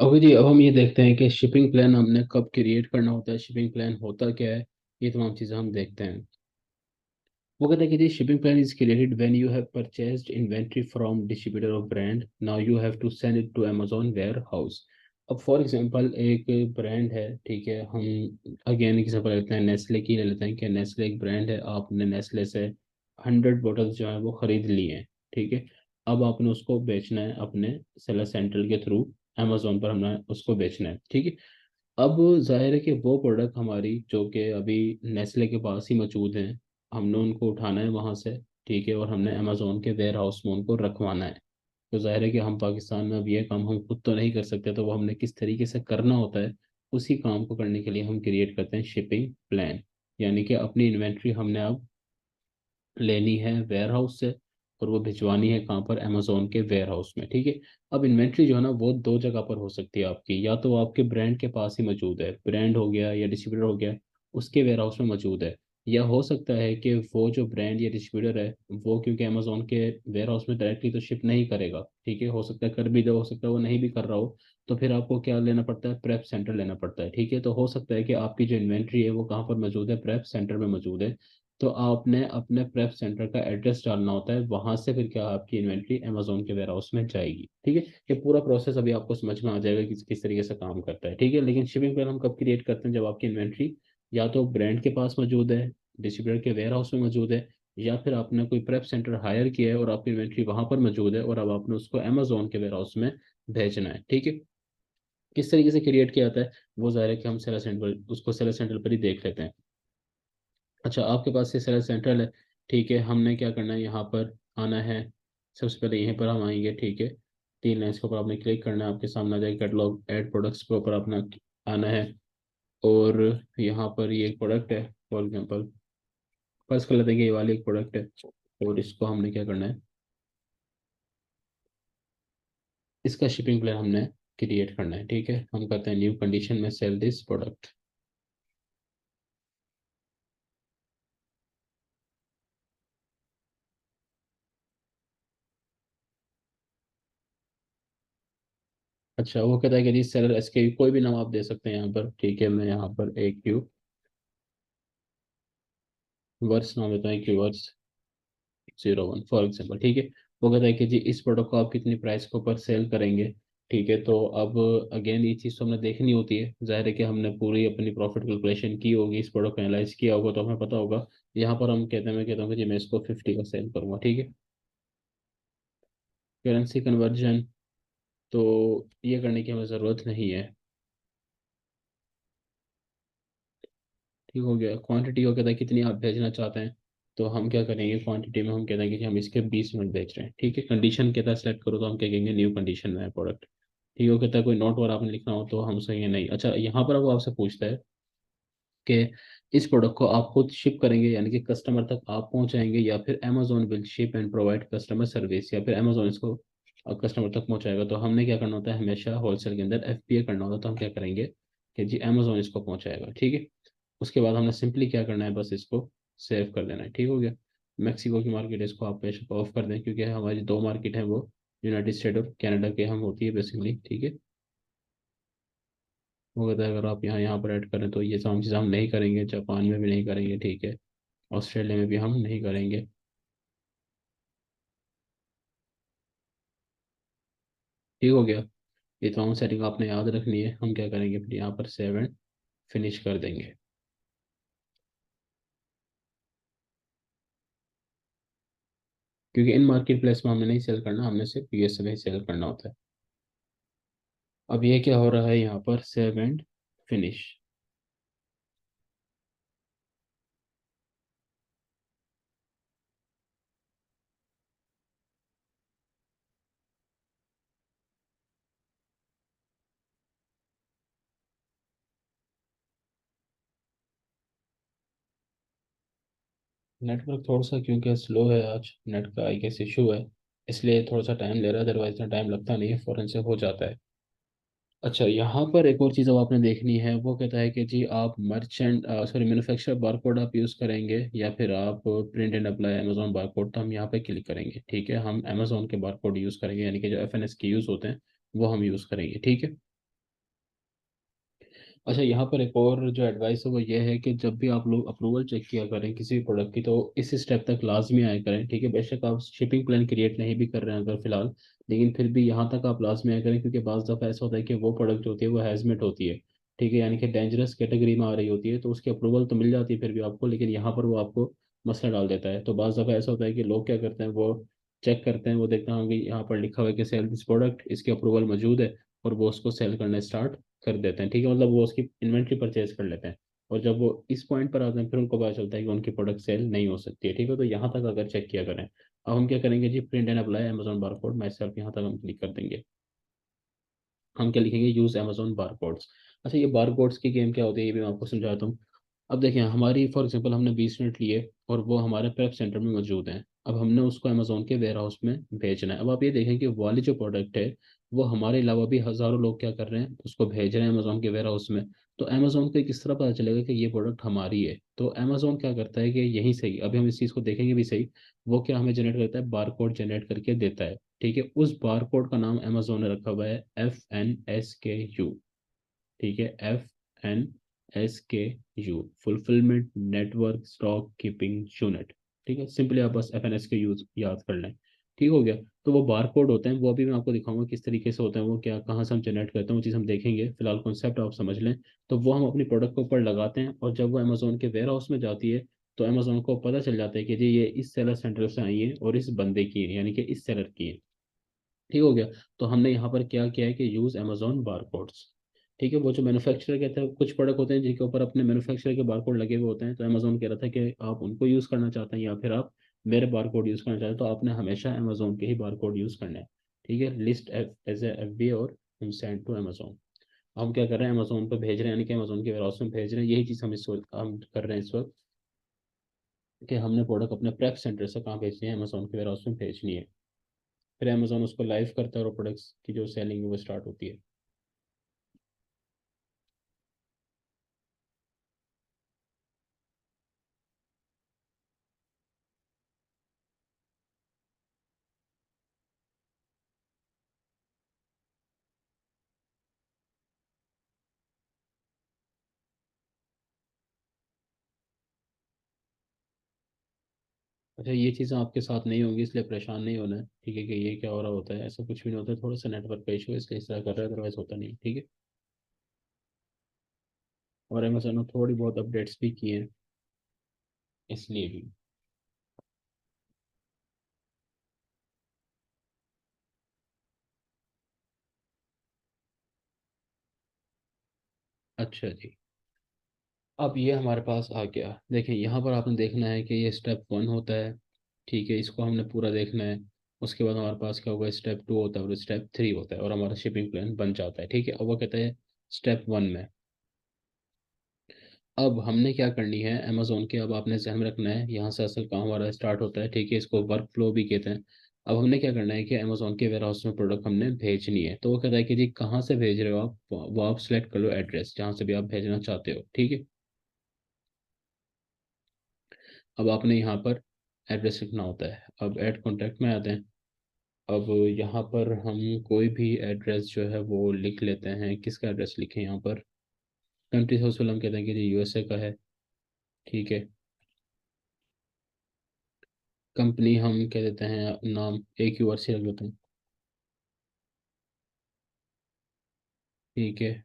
Okay जी, अब हम ये देखते हैं कि शिपिंग प्लान हमने कब क्रिएट करना होता है, शिपिंग प्लान होता क्या है। ये तमाम चीज़ें हम देखते हैं। वो कहता है कि जी shipping plan is created when you have purchased inventory from distributor of brand, now you have to send it to Amazon warehouse. अब फॉर एग्जांपल एक ब्रांड है, ठीक है, हम अगेन एग्जांपल लेते हैं, नेस्ले की ले लेते हैं कि नेस्ले एक ब्रांड है, आपने नेस्ले से 100 बॉटल्स जो है वो खरीद ली हैं, ठीक है। अब आपने उसको बेचना है अपने सेलर सेंट्रल के थ्रू, अमेजोन पर हमने उसको बेचना है, ठीक है। अब जाहिर है कि वो प्रोडक्ट हमारी जो कि अभी नेस्ले के पास ही मौजूद हैं, हमने उनको उठाना है वहाँ से, ठीक है, और हमने अमेजोन के वेयर हाउस में उनको रखवाना है। तो जाहिर है कि हम पाकिस्तान में अब ये काम हम खुद तो नहीं कर सकते, तो वो हमने किस तरीके से करना होता है, उसी काम को करने के लिए हम क्रिएट करते हैं शिपिंग प्लान। यानी कि अपनी इन्वेंट्री हमने अब लेनी है वेयर हाउस से, और वो भिजवानी है कहाँ पर, अमेजोन के वेयर हाउस में, ठीक है। अब इन्वेंट्री जो है ना वो दो जगह पर हो सकती है आपकी, या तो वो आपके ब्रांड के पास ही मौजूद है, ब्रांड हो गया या डिस्ट्रीब्यूटर हो गया, उसके वेयर हाउस में मौजूद है। या हो सकता है कि वो जो ब्रांड या डिस्ट्रीब्यूटर है वो, क्योंकि अमेजोन के वेयर हाउस में डायरेक्टली तो शिप नहीं करेगा, ठीक है, हो सकता है कर भी दे, हो सकता है वो नहीं भी कर रहा हो, तो फिर आपको क्या लेना पड़ता है, प्रेप सेंटर लेना पड़ता है, ठीक है। तो हो सकता है कि आपकी जो इन्वेंट्री है वो कहाँ पर मौजूद है, प्रेप सेंटर में मौजूद है। तो आपने अपने प्रेप सेंटर का एड्रेस डालना होता है, वहां से फिर क्या आपकी इन्वेंट्री अमेजोन के वेयर हाउस में जाएगी, ठीक है। ये पूरा प्रोसेस अभी आपको समझ में आ जाएगा कि किस तरीके से काम करता है, ठीक है। लेकिन शिपिंग प्लान हम कब क्रिएट करते हैं, जब आपकी इन्वेंट्री या तो ब्रांड के पास मौजूद है, डिस्ट्रीब्यूटर के वेयर हाउस में मौजूद है, या फिर आपने कोई प्रेप सेंटर हायर किया है और आपकी इन्वेंट्री वहां पर मौजूद है और अब आपने उसको अमेजोन के वेयर हाउस में भेजना है, ठीक है। किस तरीके से क्रिएट किया जाता है वो जाहिर है कि हम सेलर सेंटर, उसको सेलर सेंटर पर ही देख लेते हैं। अच्छा, आपके पास ये सेलर सेंट्रल है, ठीक है। हमने क्या करना है, यहाँ पर आना है। सबसे पहले यहीं पर हम आएंगे, ठीक है। तीन लाइन्स के ऊपर आपने क्लिक करना है, आपके सामने आ जाएगा कैटलॉग एड प्रोडक्ट्स के ऊपर अपना आना है। और यहाँ पर ये एक प्रोडक्ट है, फॉर एग्जाम्पल फर्स्ट कर लेते हैं कि ये वाली एक प्रोडक्ट है, और इसको हमने क्या करना है, इसका शिपिंग प्लान हमने क्रिएट करना है, ठीक है। हम करते हैं न्यू कंडीशन में सेल दिस प्रोडक्ट। अच्छा, वो कहता है कि जी सेलर एसके कोई भी नाम आप दे सकते हैं यहाँ पर, ठीक है। मैं यहाँ पर एक क्यू वर्स नाम देता हूँ, क्यू वर्स 01 फॉर एग्जाम्पल, ठीक है। वो कहता है कि जी इस प्रोडक्ट को आप कितनी प्राइस के ऊपर सेल करेंगे, ठीक है। तो अब अगेन ये चीज़ तो हमने देखनी होती है, जाहिर है कि हमने पूरी अपनी प्रॉफिट कैलकुलेशन की होगी, इस प्रोडक्ट को एनालाइज किया होगा, तो हमें पता होगा। यहाँ पर हम कहते हैं, मैं कहता हूँ कि जी मैं इसको 50 का सेल करूँगा, ठीक है। करेंसी कन्वर्जन तो ये करने की हमें ज़रूरत नहीं है, ठीक हो गया। क्वांटिटी को कहता है कितनी आप भेजना चाहते हैं, तो हम क्या करेंगे, क्वांटिटी में हम कहते हैं कि जी हम इसके 20 यूनिट बेच रहे हैं, ठीक है। कंडीशन कहता है सेलेक्ट करो, तो हम क्या कहेंगे न्यू कंडीशन में है प्रोडक्ट, ठीक है। वो कहता है कोई नोट वगैरह आपने लिखना हो तो हम सही है नहीं। अच्छा, यहाँ पर वो आपसे पूछता है कि इस प्रोडक्ट को आप खुद शिप करेंगे, यानी कि कस्टमर तक आप पहुंचाएंगे, या फिर Amazon will ship and provide customer service, या फिर अमेजोन इसको कस्टमर तक पहुंचाएगा। तो हमने क्या करना होता है, हमेशा होलसेल के अंदर एफपीए करना होता है, तो हम क्या करेंगे कि जी अमेजोन इसको पहुंचाएगा, ठीक है। उसके बाद हमने सिंपली क्या करना है, बस इसको सेव कर देना है, ठीक हो गया। मैक्सिको की मार्केट है, इसको आप बेशक ऑफ कर दें, क्योंकि हमारी दो मार्केट है, वो यूनाइटेड स्टेट और कनाडा के हम होती है बेसिकली, ठीक है। वो कहता है अगर आप यहाँ यहाँ पर ऐड करें तो ये तमाम चीज़ हम नहीं करेंगे, जापान में भी नहीं करेंगे, ठीक है, ऑस्ट्रेलिया में भी हम नहीं करेंगे, ठीक हो गया। ये तमाम सेटिंग आपने याद रखनी है। हम क्या करेंगे फिर यहाँ पर सेव एंड फिनिश कर देंगे, क्योंकि इन मार्केट प्लेस में हमने नहीं सेल करना, हमने सिर्फ यूएस में ही सेल करना होता है। अब ये क्या हो रहा है यहाँ पर, सेव एंड फिनिश। नेटवर्क थोड़ा सा क्योंकि स्लो है आज, नेट का आई गेस इशू है, इसलिए थोड़ा सा टाइम ले रहा है, अदरवाइज इतना टाइम लगता नहीं है, फ़ौरन से हो जाता है। अच्छा, यहाँ पर एक और चीज़ अब आपने देखनी है, वो कहता है कि जी आप मर्चेंट सॉरी मैन्युफैक्चर बारकोड आप यूज़ करेंगे, या फिर आप print and apply Amazon barcode, तो हम यहाँ पे क्लिक करेंगे, ठीक है। हम अमेजोन के बारकोड यूज़ करेंगे, यानी कि जो एफ एन एस के यूज़ होते हैं वो हम यूज़ करेंगे, ठीक है। अच्छा, यहाँ पर एक और जो एडवाइस है वो ये है कि जब भी आप लोग अप्रूवल चेक किया करें किसी भी प्रोडक्ट की, तो इस स्टेप तक लाजमी आया करें। ठीक है, बेशक आप शिपिंग प्लान क्रिएट नहीं भी कर रहे हैं अगर फिलहाल, लेकिन फिर भी यहाँ तक आप लाजमी आया करें, क्योंकि बाज़ दफ़ा ऐसा होता है कि वो प्रोडक्ट जो होती है वो हैजमेट होती है। ठीक है, यानी कि डेंजरस कैटेगरी में आ रही होती है, तो उसकी अप्रूवल तो मिल जाती है फिर भी आपको, लेकिन यहाँ पर वो आपको मसला डाल देता है। तो बाज़ दफ़ा ऐसा होता है कि लोग क्या करते हैं, वो चेक करते हैं, वो देखते होंगे यहाँ पर लिखा हुआ है कि सेल दिस प्रोडक्ट, इसकी अप्रूवल मौजूद है, और वो उसको सेल करना स्टार्ट कर देते हैं। ठीक है, मतलब वो उसकी इन्वेंट्री परचेज कर लेते हैं, और जब वो इस पॉइंट पर आते हैं फिर उनको पता चलता है कि उनकी प्रोडक्ट सेल नहीं हो सकती है। ठीक है, तो यहाँ तक अगर चेक किया करें। अब हम क्या करेंगे जी, print and apply Amazon barcode myself, यहाँ तक हम क्लिक कर देंगे। हम क्या लिखेंगे, यूज अमेजोन बारकोड्स। अच्छा, ये बारकोड्स की गेम क्या होती है ये भी मैं आपको समझाता हूँ। अब देखिए, हमारी फॉर एग्जांपल हमने 20 मिनट लिए और वो हमारे प्रेप सेंटर में मौजूद हैं। अब हमने उसको अमेजोन के वेयर हाउस में भेजना है। अब आप ये देखें कि वो वाली जो प्रोडक्ट है, वो हमारे अलावा भी हज़ारों लोग क्या कर रहे हैं, उसको भेज रहे हैं अमेजोन के वेयर हाउस में। तो अमेजोन को किस तरह पता चलेगा कि ये प्रोडक्ट हमारी है? तो अमेजोन क्या करता है कि यहीं से ही, अभी हम इस चीज़ को देखेंगे भी सही, वो क्या हमें जनरेट करता है, बार कोड जनरेट करके देता है। ठीक है, उस बार कोड का नाम अमेजोन ने रखा हुआ है FNSKU। ठीक है, FNSKU, fulfilment network stock keeping unit. ठीक है, सिंपली आप बस FNSKU याद कर लें। ठीक हो गया। तो वो बार कोड होते हैं, वो अभी मैं आपको दिखाऊंगा किस तरीके से होते हैं, वो क्या कहाँ से हम जनरेट करते हैं, वो चीज़ हम देखेंगे। फिलहाल कॉन्सेप्ट आप समझ लें। तो वो हम अपनी प्रोडक्ट के ऊपर लगाते हैं, और जब वो अमेजोन के वेयर हाउस में जाती है, तो अमेजोन को पता चल जाता है कि जी ये इस सेलर सेंटर से आई है और इस बंदे की है, यानी कि इस सेलर की है। ठीक हो गया। तो हमने यहाँ पर क्या किया है कि यूज़ अमेजोन बारकोड्स। ठीक है, वो जो मैन्युफैक्चरर कहते हैं, कुछ प्रोडक्ट होते हैं जिनके ऊपर अपने मैन्युफैक्चरर के बारकोड लगे हुए होते हैं, तो अमेजोन कह रहा था कि आप उनको यूज़ करना चाहते हैं या फिर आप मेरे बारकोड यूज़ करना चाहते हैं, तो आपने हमेशा अमेजोन के ही बारकोड यूज़ करना है। ठीक है, लिस्ट एज ए FBA और हम सेंड टू अमेजोन। हम क्या कर रहे हैं, अमेजोन पर भेज रहे हैं, यानी कि अमेजोन के वेयरहाउस में भेज रहे हैं। यही चीज़ हम इस वक्त हम कर रहे हैं इस वक्त, कि हमने प्रोडक्ट अपने प्रेप सेंटर से कहाँ भेजनी है, अमेजोन के वेयरहाउस में भेजनी है। फिर अमेजोन उसको लाइव करता है और प्रोडक्ट्स की जो सेलिंग है वो स्टार्ट होती है। अच्छा, ये चीज़ें आपके साथ नहीं होंगी इसलिए परेशान नहीं होना है। ठीक है, कि ये क्या हो रहा होता है, ऐसा कुछ भी नहीं होता है, थोड़ा सा नेटवर्क का इशू है इसलिए इस तरह कर रहा है, अदरवाइज होता नहीं। ठीक है, और अमेजोन ने थोड़ी बहुत अपडेट्स भी किए हैं इसलिए भी। अच्छा जी, अब ये हमारे पास आ गया। देखिए, यहाँ पर आपने देखना है कि ये स्टेप 1 होता है। ठीक है, इसको हमने पूरा देखना है। उसके बाद हमारे पास क्या होगा, स्टेप 2 होता है और स्टेप 3 होता है, और हमारा शिपिंग प्लान बन जाता है। ठीक है, अब वो कहता है स्टेप 1 में। अब हमने क्या करनी है अमेजोन के, अब आपने ध्यान में रखना है, यहाँ से असल काम हमारा स्टार्ट होता है। ठीक है, इसको वर्क फ्लो भी कहते हैं। अब हमने क्या करना है कि अमेजोन के वेयर हाउस में प्रोडक्ट हमने भेजनी है। तो वो कहता है कि जी कहाँ से भेज रहे हो आप, वो आप सेलेक्ट कर लो एड्रेस जहाँ से भी आप भेजना चाहते हो। ठीक है, अब आपने यहाँ पर एड्रेस लिखना होता है। अब ऐड कॉन्टैक्ट में आते हैं। अब यहाँ पर हम कोई भी एड्रेस जो है वो लिख लेते हैं। किसका एड्रेस लिखें यहाँ पर, कंट्री हाउस हम कहते हैं कि जी USA का है। ठीक है, कंपनी हम कह देते हैं नाम AQRC रख लेते हैं। ठीक है,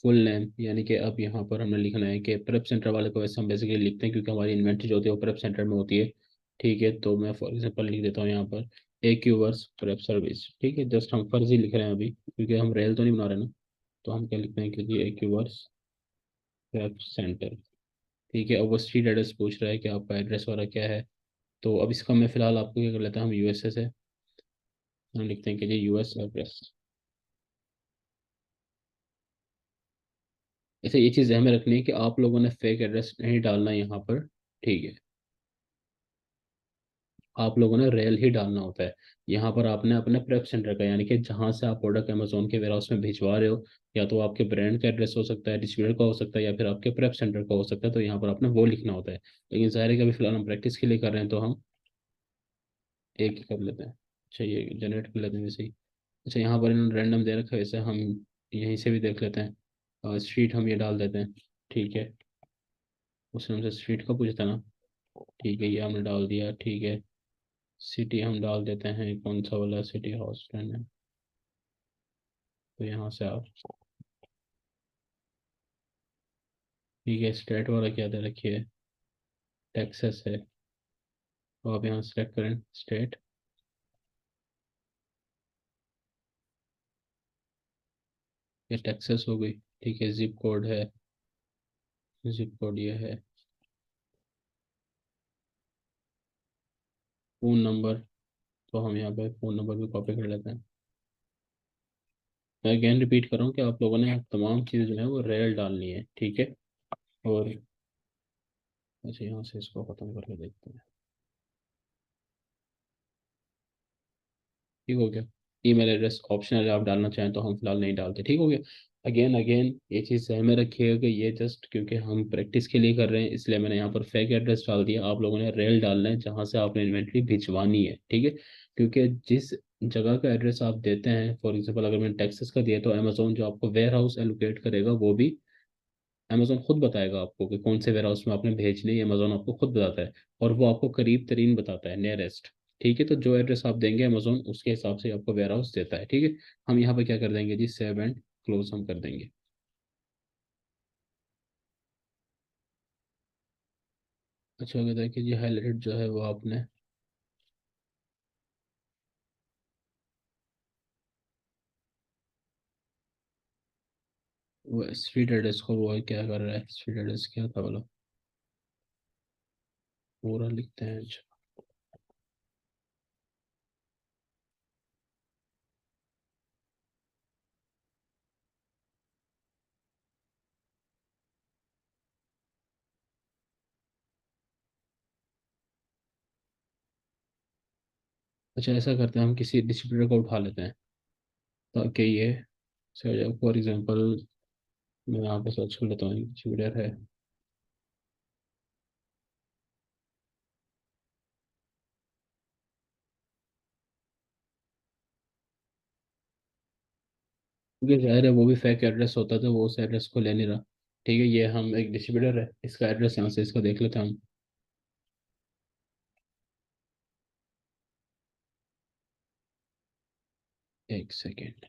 फुल नेम, यानी कि अब यहाँ पर हमने लिखना है कि प्रेप सेंटर वाले को, वैसे हम बेसिकली लिखते हैं क्योंकि हमारी इन्वेंट्री जो होती है वो प्रेप सेंटर में होती है। ठीक है, तो मैं फॉर एग्जांपल लिख देता हूँ यहाँ पर AQRS प्रेप सर्विस। ठीक है, जस्ट हम फर्जी लिख रहे हैं अभी क्योंकि हम रेल तो नहीं बना रहे ना। तो हम क्या लिखते हैं कि जी AQRS प्रेप सेंटर। ठीक है, अब वो स्ट्रीट एड्रेस पूछ रहा है कि आपका एड्रेस वाला क्या है। तो अब इसका मैं फिलहाल आपको क्या कर लेता हूँ, हम USA से हम लिखते हैं कि जी US एड्रेस। ऐसे ये चीज़ हमें रखनी है कि आप लोगों ने फेक एड्रेस नहीं डालना है यहाँ पर। ठीक है, आप लोगों ने रियल ही डालना होता है। यहाँ पर आपने अपने प्रेप सेंटर का, यानी कि जहाँ से आप प्रोडक्ट अमेजोन के वेयरहाउस में भिजवा रहे हो, या तो आपके ब्रांड का एड्रेस हो सकता है, डिस्ट्रीब्यूटर का हो सकता है, या फिर आपके प्रेप सेंटर का हो सकता है, तो यहाँ पर आपने वो लिखना होता है। लेकिन ज़ाहिर है कि अभी फिलहाल हम प्रैक्टिस के लिए कर रहे हैं, तो हम एक ही कर लेते हैं। अच्छा, ये जनरेट कर लेते हैं वैसे ही। अच्छा, यहाँ पर इन्होंने रैंडम दे रखा है, वैसे हम यहीं से भी देख लेते हैं। स्ट्रीट हम ये डाल देते हैं, ठीक है। उसने हमसे स्ट्रीट का पूछा था ना, ठीक है, ये हमने डाल दिया, ठीक है। सिटी हम डाल देते हैं, कौन सा वाला सिटी हॉस्टल है, तो यहाँ से आप, ठीक है। स्टेट वाला क्या दे रखिए, टेक्सास है, तो आप यहाँ सेलेक्ट करें स्टेट, ये टेक्सास हो गई, ठीक है। जिप कोड है, जिप कोड ये है। फ़ोन नंबर, तो हम यहाँ पे फ़ोन नंबर भी कॉपी कर लेते हैं। मैं अगेन रिपीट कर रहा हूँ कि आप लोगों ने तमाम चीज़ें जो है वो रियल डालनी है, ठीक है। और अच्छा, यहाँ से इसको ख़त्म करके देखते हैं, ठीक हो गया। ईमेल एड्रेस ऑप्शनल है, आप डालना चाहें तो, हम फिलहाल नहीं डालते, ठीक हो गया। अगेन अगेन ये चीज़ ध्यान में रखिएगा कि ये जस्ट क्योंकि हम प्रैक्टिस के लिए कर रहे हैं, इसलिए मैंने यहाँ पर फेक एड्रेस डाल दिया। आप लोगों ने रियल डालना है जहाँ से आपने इन्वेंट्री भिजवानी है, ठीक है। क्योंकि जिस जगह का एड्रेस आप देते हैं, फॉर एग्जाम्पल अगर मैंने टेक्सास का दिया, तो अमेजोन जो आपको वेयर हाउस एलोकेट करेगा वो भी अमेजोन खुद बताएगा आपको कि कौन से वेयर हाउस में आपने भेजनी है, अमेजोन आपको खुद बताता है। और वो आपको करीब तरीन बताता है, नियरेस्ट, ठीक है। तो जो एड्रेस आप देंगे अमेजोन उसके हिसाब से आपको वेयर हाउस देता है, ठीक है। हम यहाँ पे क्या कर देंगे जी, सेव एंड क्लोज हम कर देंगे। अच्छा हो गया कि जी हाईलाइटेड जो है वो आपने, वो स्ट्रीट एड्रेस को वो क्या कर रहा है, स्ट्रीट एड्रेस क्या था बोलो, पूरा लिखते हैं। अच्छा ऐसा करते हैं, हम किसी डिस्ट्रीब्यूटर को उठा लेते हैं ताकि ये फॉर एग्जांपल मैं यहाँ पे सर्च कर लेता हूँ, डिस्ट्रीब्यूटर है। क्योंकि जाहिर है वो भी फेक एड्रेस होता तो वो उस एड्रेस को ले नहीं रहा, ठीक है। ये हम एक डिस्ट्रीब्यूटर है, इसका एड्रेस यहाँ से इसका देख लेते हैं हम। एक सेकेंड।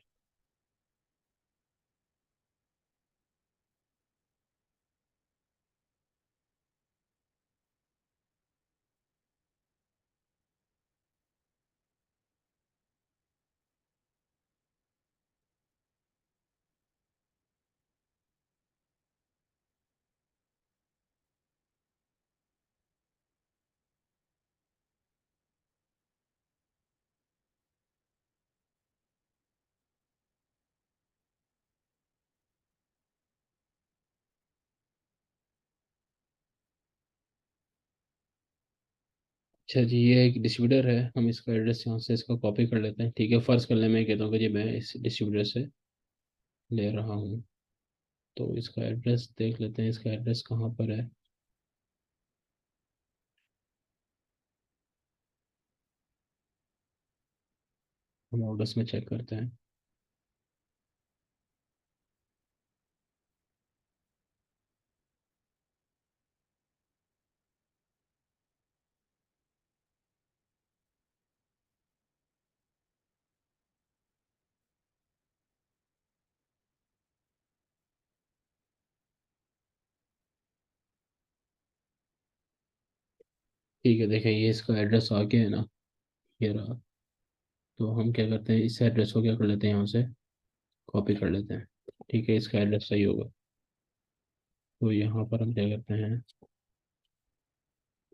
अच्छा जी, ये एक डिस्ट्रीब्यूटर है, हम इसका एड्रेस यहाँ से इसका कॉपी कर लेते हैं, ठीक है। फर्ज कर ले मैं कहता हूँ कि जी मैं इस डिस्ट्रीब्यूटर से ले रहा हूँ, तो इसका एड्रेस देख लेते हैं, इसका एड्रेस कहाँ पर है। हम ऑर्डर्स में चेक करते हैं। ठीक है, देखें ये इसका एड्रेस आ गया है ना, ये रहा। तो हम क्या करते हैं, इस एड्रेस को क्या कर लेते हैं, यहाँ से कॉपी कर लेते हैं, ठीक है। इसका एड्रेस सही होगा, तो यहाँ पर हम क्या करते हैं,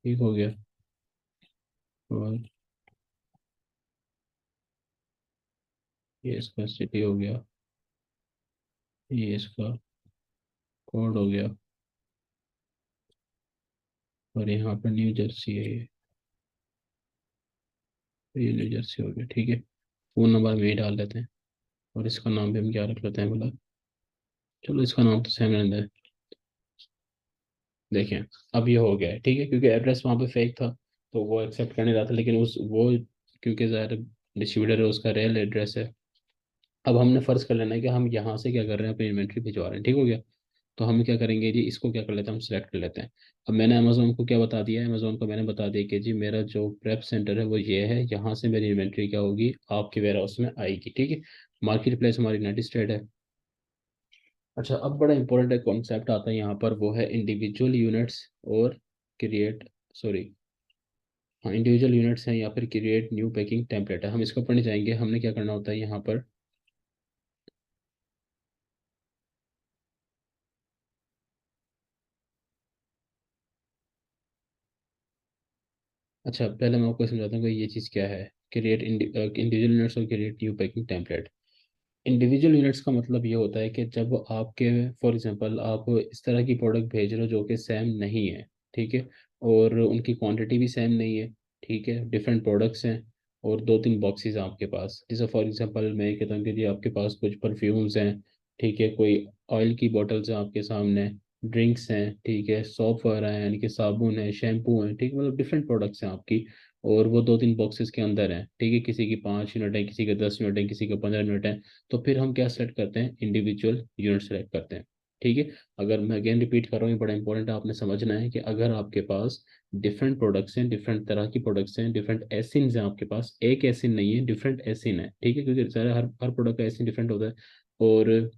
ठीक हो गया। और ये इसका सिटी हो गया, ये इसका कोड हो गया, और यहाँ पर न्यू जर्सी है ये न्यू जर्सी हो गया, ठीक है। फ़ोन नंबर में ही डाल देते हैं, और इसका नाम भी हम क्या रख लेते हैं बोला, चलो इसका नाम तो सेम रहता है। देखें अब ये हो गया है, ठीक है, क्योंकि एड्रेस वहाँ पे फेक था तो वो एक्सेप्ट कर नहीं रहा था, लेकिन उस वो क्योंकि ज़ाहिर डिस्ट्रीब्यूटर है उसका रियल एड्रेस है, अब हमने फर्ज कर लेना है कि हम यहाँ से क्या कर रहे हैं, अपनी इन्वेंट्री भिजवा रहे हैं, ठीक हो गया। तो हम क्या करेंगे जी, इसको क्या कर लेते हैं, हम सेलेक्ट कर लेते हैं। अब मैंने अमेजोन को क्या बता दिया है, अमेजोन को मैंने बता दिया कि जी मेरा जो प्रेप सेंटर है वो ये है, यहाँ से मेरी इन्वेंट्री क्या होगी, आपके वेयर हाउस में आएगी, ठीक है। मार्केट प्लेस हमारी यूनाइटेड स्टेट है। अच्छा, अब बड़ा इंपॉर्टेंट एक कॉन्सेप्ट आता है यहाँ पर, वो है इंडिविजुअल यूनिट्स और क्रिएट, सॉरी, हाँ इंडिविजुअल यूनिट्स हैं या फिर क्रिएट न्यू पैकिंग टेम्पलेट है, हम इसको पढ़ने जाएंगे। हमने क्या करना होता है यहाँ पर, अच्छा पहले मैं आपको समझाता हूँ कि ये चीज़ क्या है, क्रिएट इंडिविजुअल यूनिट्स और create new packing template. Individual units का मतलब ये होता है कि जब आपके, फॉर एग्जांपल आप इस तरह की प्रोडक्ट भेज रहे हो जो कि सेम नहीं है, ठीक है, और उनकी क्वांटिटी भी सेम नहीं है, ठीक है, डिफरेंट प्रोडक्ट्स हैं, और दो तीन बॉक्सेस हैं आपके पास। जैसे फॉर एग्जांपल मैं कहता हूँ कि जी आपके पास कुछ परफ्यूम्स हैं, ठीक है, कोई ऑयल की बॉटल्स हैं आपके सामने, ड्रिंक्स हैं, ठीक है, सॉप वगैरह हैं, यानी कि साबुन है, शैम्पू है, ठीक है, मतलब डिफरेंट प्रोडक्ट्स हैं आपकी, और वो दो तीन बॉक्सेस के अंदर हैं, ठीक है, किसी की 5 यूनिट है, किसी के 10 यूनिट है, किसी के 15 यूनिट है। तो फिर हम क्या सेलेक्ट करते हैं, इंडिविजुअल यूनिट सेलेक्ट करते हैं, ठीक है। अगर मैं अगेन रिपीट कर रहा हूँ, ये बड़ा इंपॉर्टेंट है, आपने समझना है कि अगर आपके पास डिफरेंट प्रोडक्ट्स हैं, डिफरेंट तरह की प्रोडक्ट्स हैं, डिफरेंट एसिन्स हैं आपके पास, एक एसिन नहीं है, डिफरेंट एसिन है, ठीक है, क्योंकि सारा हर प्रोडक्ट का एसिन डिफरेंट होता है। और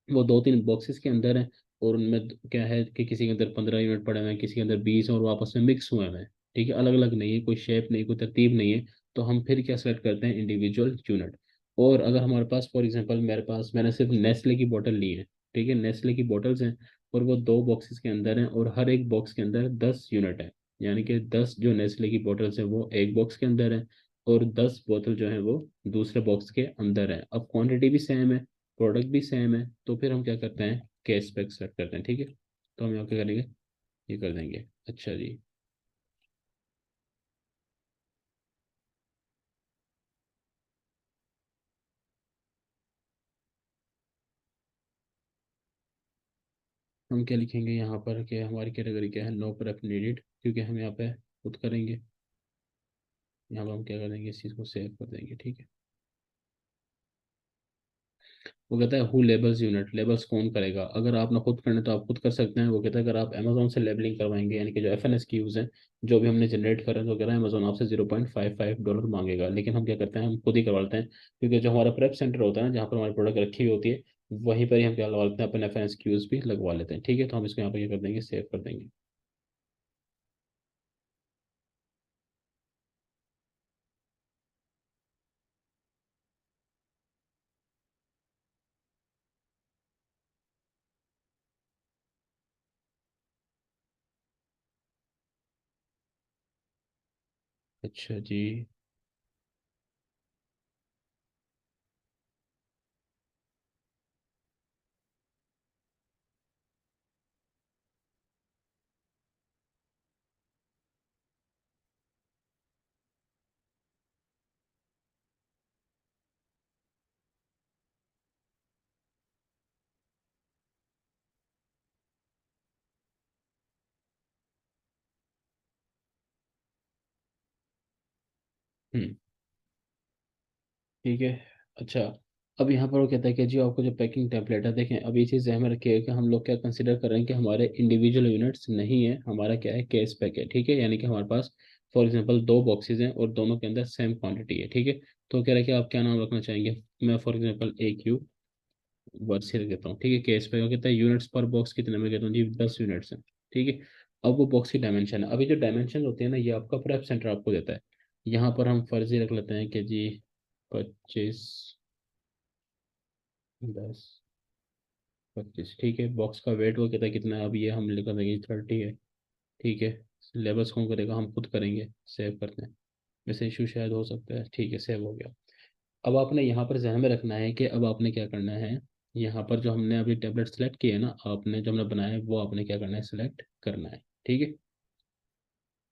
वो दो तीन बॉक्सेस के अंदर हैं, और उनमें क्या है कि किसी के अंदर 15 यूनिट पड़े हुए हैं, किसी के अंदर 20, और वो आपस में मिक्स हुए हुए हैं, ठीक है, अलग अलग नहीं है, कोई शेप नहीं, कोई तरतीब नहीं है। तो हम फिर क्या सेलेक्ट करते हैं, इंडिविजुअल यूनिट। और अगर हमारे पास फॉर एग्जांपल, मेरे पास मैंने सिर्फ नेस्ले की बोतल ली है, ठीक है, नेस्ले की बोटल्स हैं, और वो दो बॉक्सेस के अंदर हैं, और हर एक बॉक्स के अंदर 10 यूनिट है, यानी कि 10 जो नेस्ले की बोटल्स हैं वो एक बॉक्स के अंदर है, और 10 बोतल जो है वो दूसरे बॉक्स के अंदर है। अब क्वांटिटी भी सेम है, प्रोडक्ट भी सेम है, तो फिर हम क्या करते हैं, कैशबैक सेलेक्ट करते हैं, ठीक है। तो हम यहाँ क्या करेंगे, ये कर देंगे, अच्छा जी। हम क्या लिखेंगे यहाँ पर कि हमारी कैटेगरी क्या है, नो प्रेप नीडेड, क्योंकि हम यहाँ पे खुद करेंगे। यहाँ पर हम क्या कर देंगे, इस चीज़ को सेव कर देंगे, ठीक है। वो कहता है हु लेबल्स यूनिट, लेबल्स कौन करेगा, अगर आप ना खुद करने तो आप खुद कर सकते हैं। वो कहता है अगर आप अमेजोन से लेबलिंग करवाएंगे, यानी कि जो FNS की यूज़ है, जो भी हमने जनरेट कर रहे हैं, तो कह रहा है अमेजोन आपसे $0.55 मांगेगा, लेकिन हम क्या करते हैं, हम खुद ही करवा लेते हैं, क्योंकि जो हमारा प्रेप सेंटर होता है ना, जहाँ पर हमारी प्रोडक्ट रखी हुई होती है, वहीं पर ही हम क्या लगवा लेते हैं, अपने FNS की यूज़ भी लगवा लेते हैं, ठीक है। तो हम इसको यहाँ पर क्या कर देंगे, सेव कर देंगे। अच्छा जी। हम्म। ठीक है। अच्छा, अब यहाँ पर वो कहता है कि जी आपको जो पैकिंग टेम्पलेट है, देखें अब ये चीज़ ध्यान में रखिए कि हम लोग क्या कंसिडर कर रहे हैं कि हमारे इंडिविजुअल यूनिट्स नहीं है, हमारा क्या है, केस पैक है, ठीक है, यानी कि हमारे पास फॉर एग्जांपल दो बॉक्सेस हैं और दोनों के अंदर सेम क्वांटिटी है, ठीक है। तो कह रहा है कि आप क्या नाम रखना चाहेंगे, मैं फॉर एग्जांपल AQ वर्ड रख देता हूँ, ठीक है। केस पैक कहता है यूनिट्स पर बॉक्स कितने, में कहता हूँ जी 10 यूनिट्स हैं, ठीक है। अब वो बॉक्स की डायमेंशन है, अभी जो डायमेंशन होते हैं ना, ये आपका प्रेप सेंटर आपको देता है। यहाँ पर हम फर्जी रख लेते हैं कि जी 25, 10, 25, ठीक है। बॉक्स का वेट वो कहता है कितना है, अब ये हम लिख देंगे 30 है, ठीक है। लेबल्स कौन करेगा, हम खुद करेंगे, सेव करते हैं। वैसे इशू शायद हो सकता है, ठीक है, सेव हो गया। अब आपने यहाँ पर ध्यान में रखना है कि अब आपने क्या करना है, यहाँ पर जो हमने अभी टेबलेट सेलेक्ट किए है ना, आपने जो हमने बनाया है वो आपने क्या करना है, सेलेक्ट करना है, ठीक है।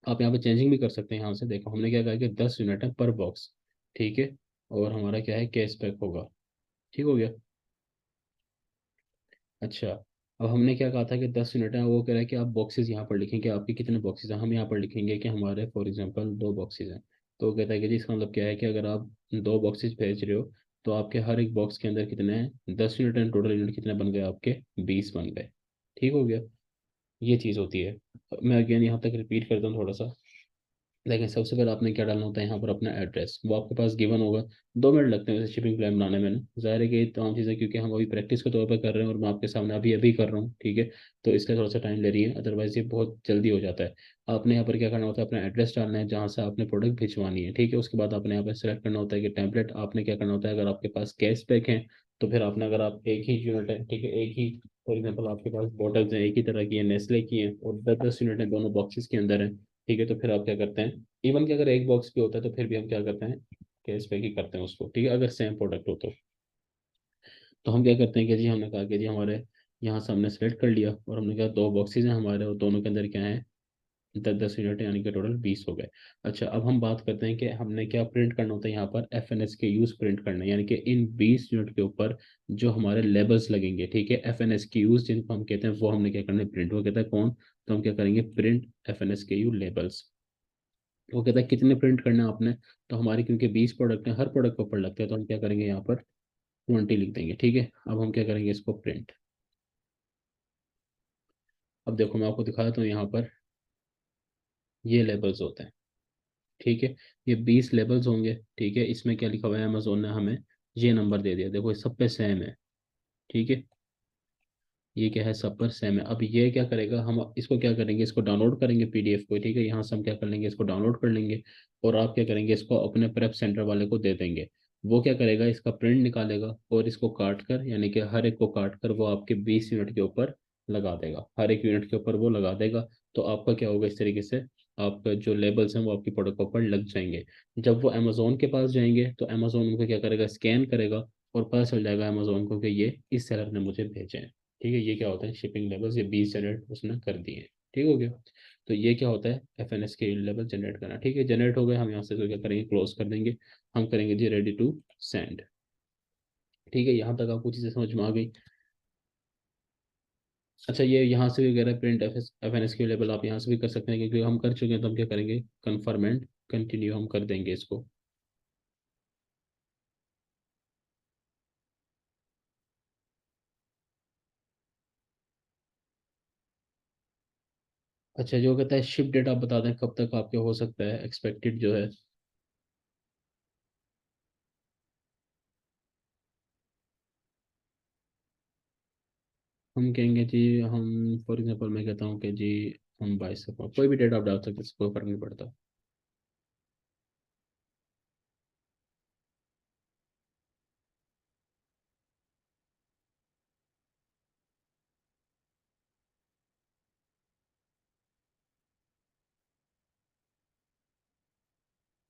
आप यहाँ पे चेंजिंग भी कर सकते हैं, यहाँ से देखो हमने क्या कहा कि 10 यूनिट है पर बॉक्स, ठीक है, और हमारा क्या है, कैश पैक होगा, ठीक हो गया। अच्छा, अब हमने क्या कहा था कि 10 यूनिट है, वो कह रहा है कि आप बॉक्सेस यहाँ पर लिखेंगे, आपके कितने बॉक्सेस हैं, हम यहाँ पर लिखेंगे कि हमारे फॉर एग्जांपल दो बॉक्सेस हैं। तो वो कहता है कि जी इसका मतलब क्या है कि अगर आप दो बॉक्सेस भेज रहे हो, तो आपके हर एक बॉक्स के अंदर कितने हैं, 10 यूनिट, एंड टोटल यूनिट कितने बन गए आपके, 20 बन गए। ठीक हो गया। ये चीज़ होती है। मैं अगेन यहाँ तक रिपीट करता हूँ थोड़ा सा। लेकिन सबसे पहले आपने क्या डालना होता है यहाँ पर, अपना एड्रेस, वो आपके पास गिवन होगा। 2 मिनट लगते हैं वैसे शिपिंग प्लान बनाने में ना, जाहिर है कि ये तमाम चीज़ें क्योंकि हम अभी प्रैक्टिस के तौर पर कर रहे हैं और मैं आपके सामने अभी अभी कर रहा हूँ, ठीक है। तो इसलिए थोड़ा सा टाइम ले रही है, अदरवाइज ये बहुत जल्दी हो जाता है। आपने यहाँ पर क्या करना होता है, अपना एड्रेस डालना है जहाँ से आपने प्रोडक्ट भिजवानी है, ठीक है। उसके बाद आपने यहाँ पर सेलेक्ट करना होता है कि टेम्पलेट आपने क्या करना होता है, अगर आपके पास कैश पैक है तो फिर आपने, अगर आप एक ही यूनिट है, ठीक है, एक ही, फॉर एग्जाम्पल आपके पास बॉटल्स हैं एक ही तरह की है, नेस्ले की हैं, और 10 10 यूनिट है, दोनों बॉक्सेस के अंदर है, ठीक है। तो फिर आप क्या करते हैं, इवन कि अगर एक बॉक्स भी होता है तो फिर भी हम क्या करते हैं, कैश बैक ही करते हैं उसको, ठीक है, अगर सेम प्रोडक्ट हो तो हम क्या करते हैं कि जी, हमने कहा कि जी हमारे यहाँ से हमने सेलेक्ट कर लिया, और हमने कहा 2 बॉक्सेज हैं हमारे, और दोनों के अंदर क्या है, 10 10 यूनिट, यानी कि टोटल 20 हो गए। अच्छा, अब हम बात करते हैं कि हमने क्या प्रिंट करना होता है यहाँ पर, FNS के यूज़ प्रिंट करना है, यानी कि इन 20 यूनिट के ऊपर जो हमारे लेबल्स लगेंगे, ठीक है, FNS के यूज़ जिनको हम कहते हैं, वो हमने क्या करना है, प्रिंट। वो कहता है कौन, तो हम क्या करेंगे, प्रिंट FNS के यू लेबल्स। वो कहता है कितने प्रिंट करना है आपने, तो हमारे क्योंकि 20 प्रोडक्ट हैं, हर प्रोडक्ट के ऊपर लगते हैं, तो हम क्या करेंगे यहाँ पर 20 लिख देंगे, ठीक है। अब हम क्या करेंगे, इसको प्रिंट। अब देखो मैं आपको दिखाता हूँ यहाँ पर, ये लेबल्स होते हैं, ठीक है। ये 20 लेबल्स होंगे, ठीक है। इसमें क्या लिखा हुआ है, अमेजोन ने हमें ये नंबर दे दिया, देखो ये सब पे सेम है, ठीक है। ये क्या है, सब पर सेम है। अब ये क्या करेगा, हम इसको क्या करेंगे, इसको डाउनलोड करेंगे PDF को, ठीक है। यहाँ से हम क्या कर लेंगे, इसको डाउनलोड कर लेंगे, और आप क्या करेंगे, इसको अपने प्रेप सेंटर वाले को दे देंगे। वो क्या करेगा, इसका प्रिंट निकालेगा, और इसको काट कर, यानी कि हर एक को काट कर वो आपके 20 यूनिट के ऊपर लगा देगा, हर एक यूनिट के ऊपर वो लगा देगा। तो आपका क्या होगा, इस तरीके से आपका जो लेबल्स हैं वो आपकी प्रोडक्ट के ऊपर लग जाएंगे। जब वो अमेजोन के पास जाएंगे तो अमेजोन उनको क्या करेगा, स्कैन करेगा, और पता चल जाएगा अमेजोन को कि ये इस सेलर ने मुझे भेजे हैं, ठीक है। ये क्या होता है, शिपिंग लेवल्स, ये 20 जनरेट उसने कर दिए हैं, ठीक हो गया। तो ये क्या होता है, FNS के लेवल जनरेट करना, ठीक है। जनरेट हो गए, हम यहाँ से तो क्या करेंगे, क्लोज कर देंगे। हम करेंगे जी रेडी टू सेंड, ठीक है। यहाँ तक आपको चीज़ें समझ में आ गई। अच्छा, ये यहाँ से भी वगैरह प्रिंट FNS के लेवल आप यहाँ से भी कर सकते हैं, क्योंकि हम कर चुके हैं, तो हम क्या करेंगे, कन्फर्म एंड कंटिन्यू हम कर देंगे इसको। अच्छा, जो कहता है शिप डेट आप बता दें कब तक आपके हो सकता है एक्सपेक्टेड जो है। हम कहेंगे जी, हम फॉर एग्जांपल मैं कहता हूँ कि जी हम 22 से, कोई भी डेट आप डाल सकते हैं, इससे कोई फर्क नहीं पड़ता।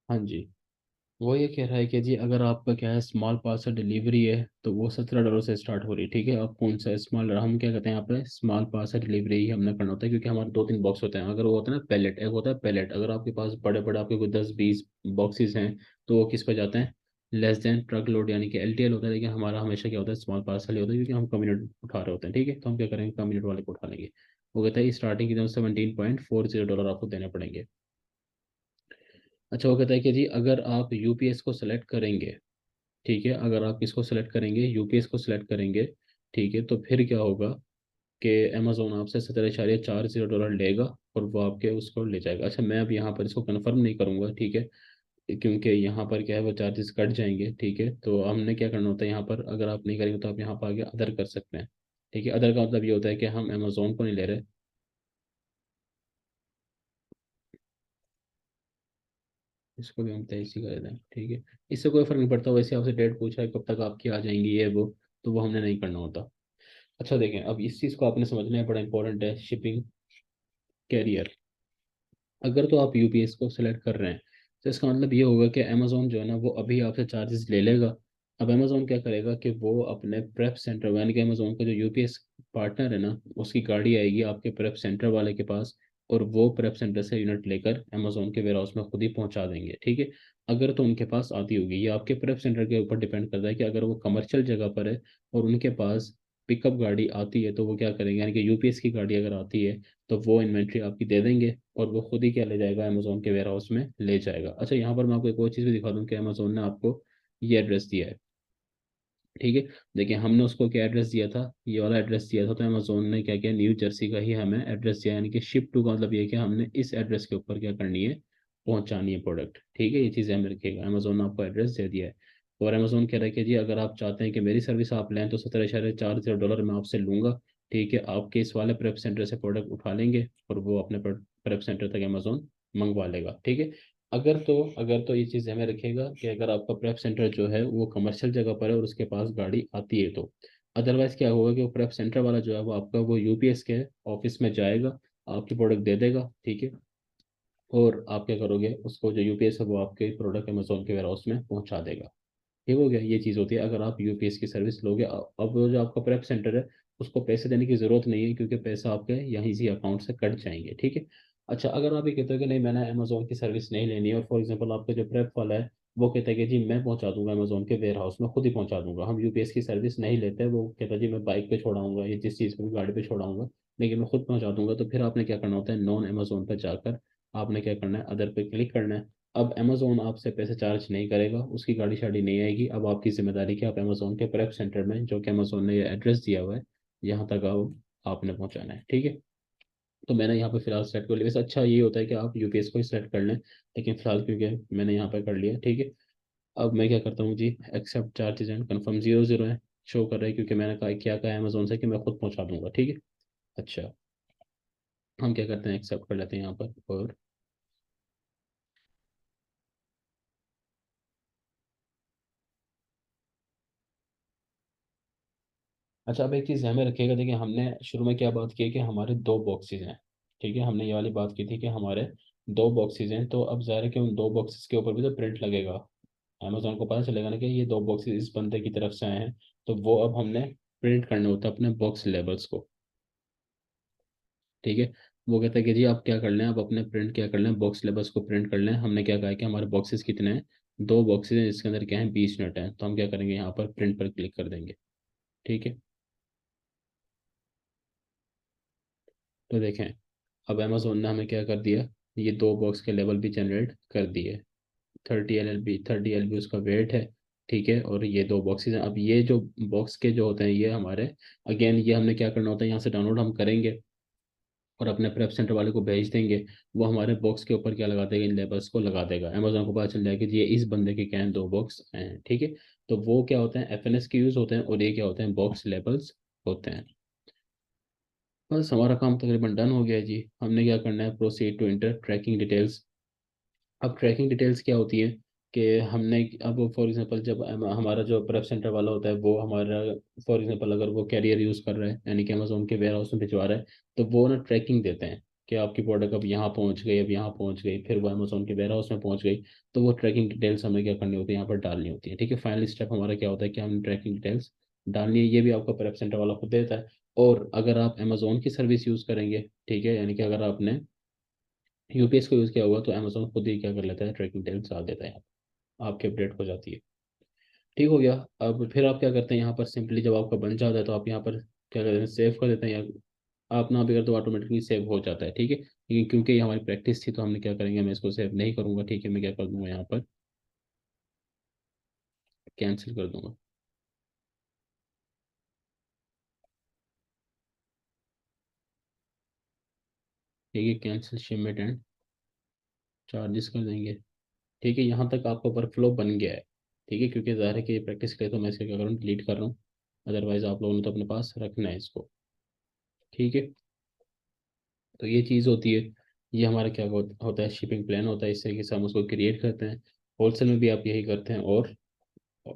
हाँ जी। वो ये कह रहा है कि जी अगर आपका क्या है, स्मॉल पार्सल डिलीवरी है तो वो $17 से स्टार्ट हो रही है, ठीक है। आप कौन सा स्मॉल, हम क्या कहते हैं यहाँ पे, स्मॉल पार्सल डिलीवरी ही हमने करना होता है, क्योंकि हमारे 2 3 बॉक्स होते हैं। अगर वो होता है ना पैलेट, एक होता है पैलेट, अगर आपके पास बड़े बड़े आपके कोई 10 20 बॉक्सेस हैं तो वो किस पे जाते हैं, लेस देन ट्रक लोड, यानी कि LTL होता है। लेकिन हमारा हमेशा क्या होता है, स्मॉल पार्सल ही होता है, क्योंकि हम कम यूनिट उठा रहे होते हैं, ठीक है। तो हम क्या करेंगे, कम यूनिट वाले को उठा लेंगे। वो कहता है स्टार्टिंग की तरफ $17.40 आपको देने पड़ेंगे। अच्छा, वो कहता है कि जी अगर आप UPS को सेलेक्ट करेंगे, ठीक है, अगर आप इसको सेलेक्ट करेंगे, UPS को सेलेक्ट करेंगे, ठीक है, तो फिर क्या होगा कि अमेजोन आपसे 17.40 डॉलर लेगा, और वो आपके उसको ले जाएगा। अच्छा, मैं अब यहाँ पर इसको कंफर्म नहीं करूँगा, ठीक है, क्योंकि यहाँ पर क्या है, वो चार्जेस कट जाएंगे, ठीक है। तो हमने क्या करना होता है यहाँ पर, अगर आप नहीं करेंगे तो आप यहाँ पर आगे अदर कर सकते हैं, ठीक है। अदर का मतलब ये होता है कि हम अमेजोन को नहीं ले रहे। इसको भी हम तय इसी कर दें, ठीक है। इससे कोई फर्क नहीं पड़ता, वैसे आपसे डेट पूछा है कब तक आपकी आ जाएंगी ये वो, तो वो हमने नहीं करना होता। अच्छा देखें, अब इस चीज़ को आपने समझना है, बड़ा इंपॉर्टेंट है, शिपिंग कैरियर। अगर तो आप UPS को सिलेक्ट कर रहे हैं तो इसका मतलब ये होगा कि अमेजोन जो है ना, वो अभी आपसे चार्जेस ले लेगा। अब अमेजोन क्या करेगा कि वो अपने प्रेप सेंटर, यानी कि अमेजोन का जो UPS पार्टनर है ना, उसकी गाड़ी आएगी आपके प्रेप सेंटर वाले के पास, और वो प्रेप सेंटर से यूनिट लेकर अमेजोन के वेयर हाउस में खुद ही पहुंचा देंगे, ठीक है। अगर तो उनके पास आती होगी, ये आपके प्रेप सेंटर के ऊपर डिपेंड करता है कि अगर वो कमर्शियल जगह पर है और उनके पास पिकअप गाड़ी आती है, तो वो क्या करेंगे, यानी कि UPS की गाड़ी अगर आती है तो वो इन्वेंट्री आपकी दे देंगे, और वो खुद ही क्या ले जाएगा, अमेजोन के वेयर हाउस में ले जाएगा। अच्छा, यहाँ पर मैं आपको एक और चीज़ भी दिखा दूँ कि अमेजोन ने आपको ये एड्रेस दिया है, ठीक है। देखिए हमने उसको क्या एड्रेस दिया था, ये वाला एड्रेस दिया था, तो अमेजोन ने क्या किया, न्यू जर्सी का ही हमें एड्रेस दिया, यानी कि शिप टू का मतलब ये कि हमने इस एड्रेस के ऊपर क्या करनी है, पहुंचानी है प्रोडक्ट। ठीक है, ये चीज़ें हमें रखिएगा, अमेजोन ने आपको एड्रेस दे दिया है। और अमेजोन कह रहा है कि जी अगर आप चाहते हैं कि मेरी सर्विस आप लें तो 17.40 डॉलर मैं आपसे लूंगा। ठीक है, आपके इस वाले प्रेप सेंटर से प्रोडक्ट उठा लेंगे और वो अपने प्रेप सेंटर तक अमेजोन मंगवा लेगा। ठीक है। अगर तो ये चीज़ हमें रखेगा कि अगर आपका प्रेप सेंटर जो है वो कमर्शियल जगह पर है और उसके पास गाड़ी आती है तो। अदरवाइज क्या होगा कि वो प्रेप सेंटर वाला जो है वो आपका वो यूपीएस के ऑफिस में जाएगा, आपकी प्रोडक्ट दे देगा। ठीक है। और आप क्या करोगे, उसको जो यूपीएस है वो आपके प्रोडक्ट अमेजोन के वेयर हाउस में पहुंचा देगा। ठीक हो गया, ये चीज़ होती है अगर आप यूपीएस की सर्विस लोगे। अब वो जो आपका प्रेप सेंटर है उसको पैसे देने की ज़रूरत नहीं है, क्योंकि पैसा आपके यहीं से अकाउंट से कट जाएंगे। ठीक है। अच्छा, अगर आप ये कहते हो कि नहीं मैंने अमेजोन की सर्विस नहीं लेनी है, और फॉर एग्जांपल आपका जो प्रेप वाला है वो कहता है कि जी मैं पहुंचा दूंगा अमेजोन के वेयर हाउस में, खुद ही पहुंचा दूंगा, हम यूपीएस की सर्विस नहीं लेते, वो कहता है जी मैं बाइक पे छोड़ाऊंगा या जिस चीज़ पे भी गाड़ी पे छोड़ाऊंगा, लेकिन मैं खुद पहुंचा दूंगा, तो फिर आपने क्या करना होता है, नॉन अमेजोन पर जाकर आपने क्या करना है, अदर पे क्लिक करना है। अब अमेजोन आपसे पैसे चार्ज नहीं करेगा, उसकी गाड़ी शाड़ी नहीं आएगी। अब आपकी जिम्मेदारी कि आप अमेजोन के प्रेप सेंटर में, जो कि अमेजोन ने ये एड्रेस दिया हुआ है, यहाँ तक आपने पहुँचाना है। ठीक है। तो मैंने यहाँ पे फिलहाल सेलेक्ट कर लिया। वैसे अच्छा ये होता है कि आप यूपीएस को ही सेलेक्ट कर लें, लेकिन फिलहाल क्योंकि मैंने यहाँ पे कर लिया। ठीक है। अब मैं क्या करता हूँ जी, एक्सेप्ट चार्जेज एंड कन्फर्म, 00 है शो कर रहा है, क्योंकि मैंने कहा क्या कहा अमेजोन से कि मैं खुद पहुँचा दूंगा। ठीक है। अच्छा, हम क्या करते हैं, एक्सेप्ट कर लेते हैं यहाँ पर। और अच्छा, अब एक चीज़ ध्यान में रखिएगा, देखिए हमने शुरू में क्या बात की है कि हमारे दो बॉक्सेज हैं। ठीक है, हमने ये वाली बात की थी कि हमारे दो बॉक्सेज हैं, तो अब ज़ाहिर है कि उन दो बॉक्सेस के ऊपर भी तो प्रिंट लगेगा। अमेजोन को पता चलेगा ना कि ये दो बॉक्सेस इस बंदे की तरफ से आए हैं, तो वो अब हमने प्रिंट करने होता है अपने बॉक्स लेबल्स को। ठीक है। वो कहता है कि जी आप क्या कर लें, आप अपने प्रिंट क्या कर लें, बॉक्स लेबल्स को प्रिंट कर लें। हमने क्या कहा है कि हमारे बॉक्सेस कितने हैं, दो बॉक्सेस हैं जिसके अंदर क्या है, 20 नट हैं, तो हम क्या करेंगे, यहाँ पर प्रिंट पर क्लिक कर देंगे। ठीक है। तो देखें, अब अमेजोन ने हमें क्या कर दिया, ये दो बॉक्स के लेवल भी जनरेट कर दिए। 30 LB उसका वेट है। ठीक है, और ये दो बॉक्सेस हैं। अब ये जो बॉक्स के जो होते हैं ये हमारे, अगेन ये हमने क्या करना होता है, यहाँ से डाउनलोड हम करेंगे और अपने प्रेप सेंटर वाले को भेज देंगे। वो हमारे बॉक्स के ऊपर क्या लगा देगा, इन लेबल्स को लगा देगा। अमेजोन को पता चल जाएगा कि ये इस बंदे के क्या हैं, दो बॉक्स हैं। ठीक है। तो वो क्या होते हैं, एफएनएस के यूज़ होते हैं, और ये क्या होते हैं, बॉक्स लेबल्स होते हैं। बस हमारा काम तकरीबन डन हो गया है जी। हमने क्या करना है, proceed to enter tracking details. अब ट्रैकिंग डिटेल्स क्या होती है कि हमने, अब फॉर एग्जांपल जब हमारा जो प्रेप सेंटर वाला होता है वो हमारा, फॉर एग्जांपल अगर वो कैरियर यूज़ कर रहा है, यानी कि अमेजोन के वेयर हाउस में भिजवा रहा है, तो वो ना ट्रैकिंग देते हैं कि आपकी प्रोडक्ट अब यहाँ पहुँच गई, अब यहाँ पहुँच गई, फिर वो अमेजोन के वेयर हाउस में पहुँच गई। तो वो ट्रैकिंग डिटेल्स हमें क्या करनी होती है, यहाँ पर डालनी होती है। ठीक है, फाइनल स्टेप हमारा क्या होता है कि हमने ट्रैकिंग डिटेल्स डालनी है, ये भी आपका प्रेप सेंटर वाला खुद देता है। और अगर आप अमेजोन की सर्विस यूज़ करेंगे, ठीक है, यानी कि अगर आपने यूपीएस को यूज़ किया हुआ, तो अमेजोन खुद ही क्या कर लेता है, ट्रैकिंग डिटेल्स आ देता है, आपकी अपडेट हो जाती है। ठीक हो गया। अब फिर आप क्या करते हैं, यहाँ पर सिंपली जब आपका बन जाता है तो आप यहाँ पर क्या करते हैं, सेव कर देते हैं, या आप ना भी कर तो ऑटोमेटिकली सेव हो जाता है। ठीक है, लेकिन क्योंकि ये हमारी प्रैक्टिस थी तो हमने क्या करेंगे, मैं इसको सेव नहीं करूँगा। ठीक है, मैं क्या कर दूंगा, यहाँ पर कैंसिल कर दूंगा। ठीक है, कैंसिल शिपमेंट एंड चार्जेस कर देंगे। ठीक है, यहाँ तक आपका वर्कफ्लो बन गया है। ठीक है, क्योंकि ज़ाहिर है कि प्रैक्टिस करे तो मैं इसका क्या करूँ, डिलीट कर रहा हूँ। अदरवाइज आप लोगों ने तो अपने पास रखना है इसको। ठीक है। तो ये चीज़ होती है, ये हमारा क्या होता है, शिपिंग प्लान होता है, इस तरीके से हम उसको क्रिएट करते हैं। होलसेल में भी आप यही करते हैं, और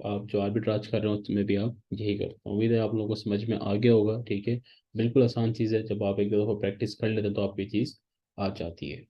आप जो आर्बिट्राज कर रहे हो उसमें भी आप यही करते हैं। उम्मीद है आप लोगों को समझ में आ गया होगा। ठीक है, बिल्कुल आसान चीज़ है, जब आप एक दो दफ़ा प्रैक्टिस कर लेते हैं तो आपको ये चीज़ आ जाती है।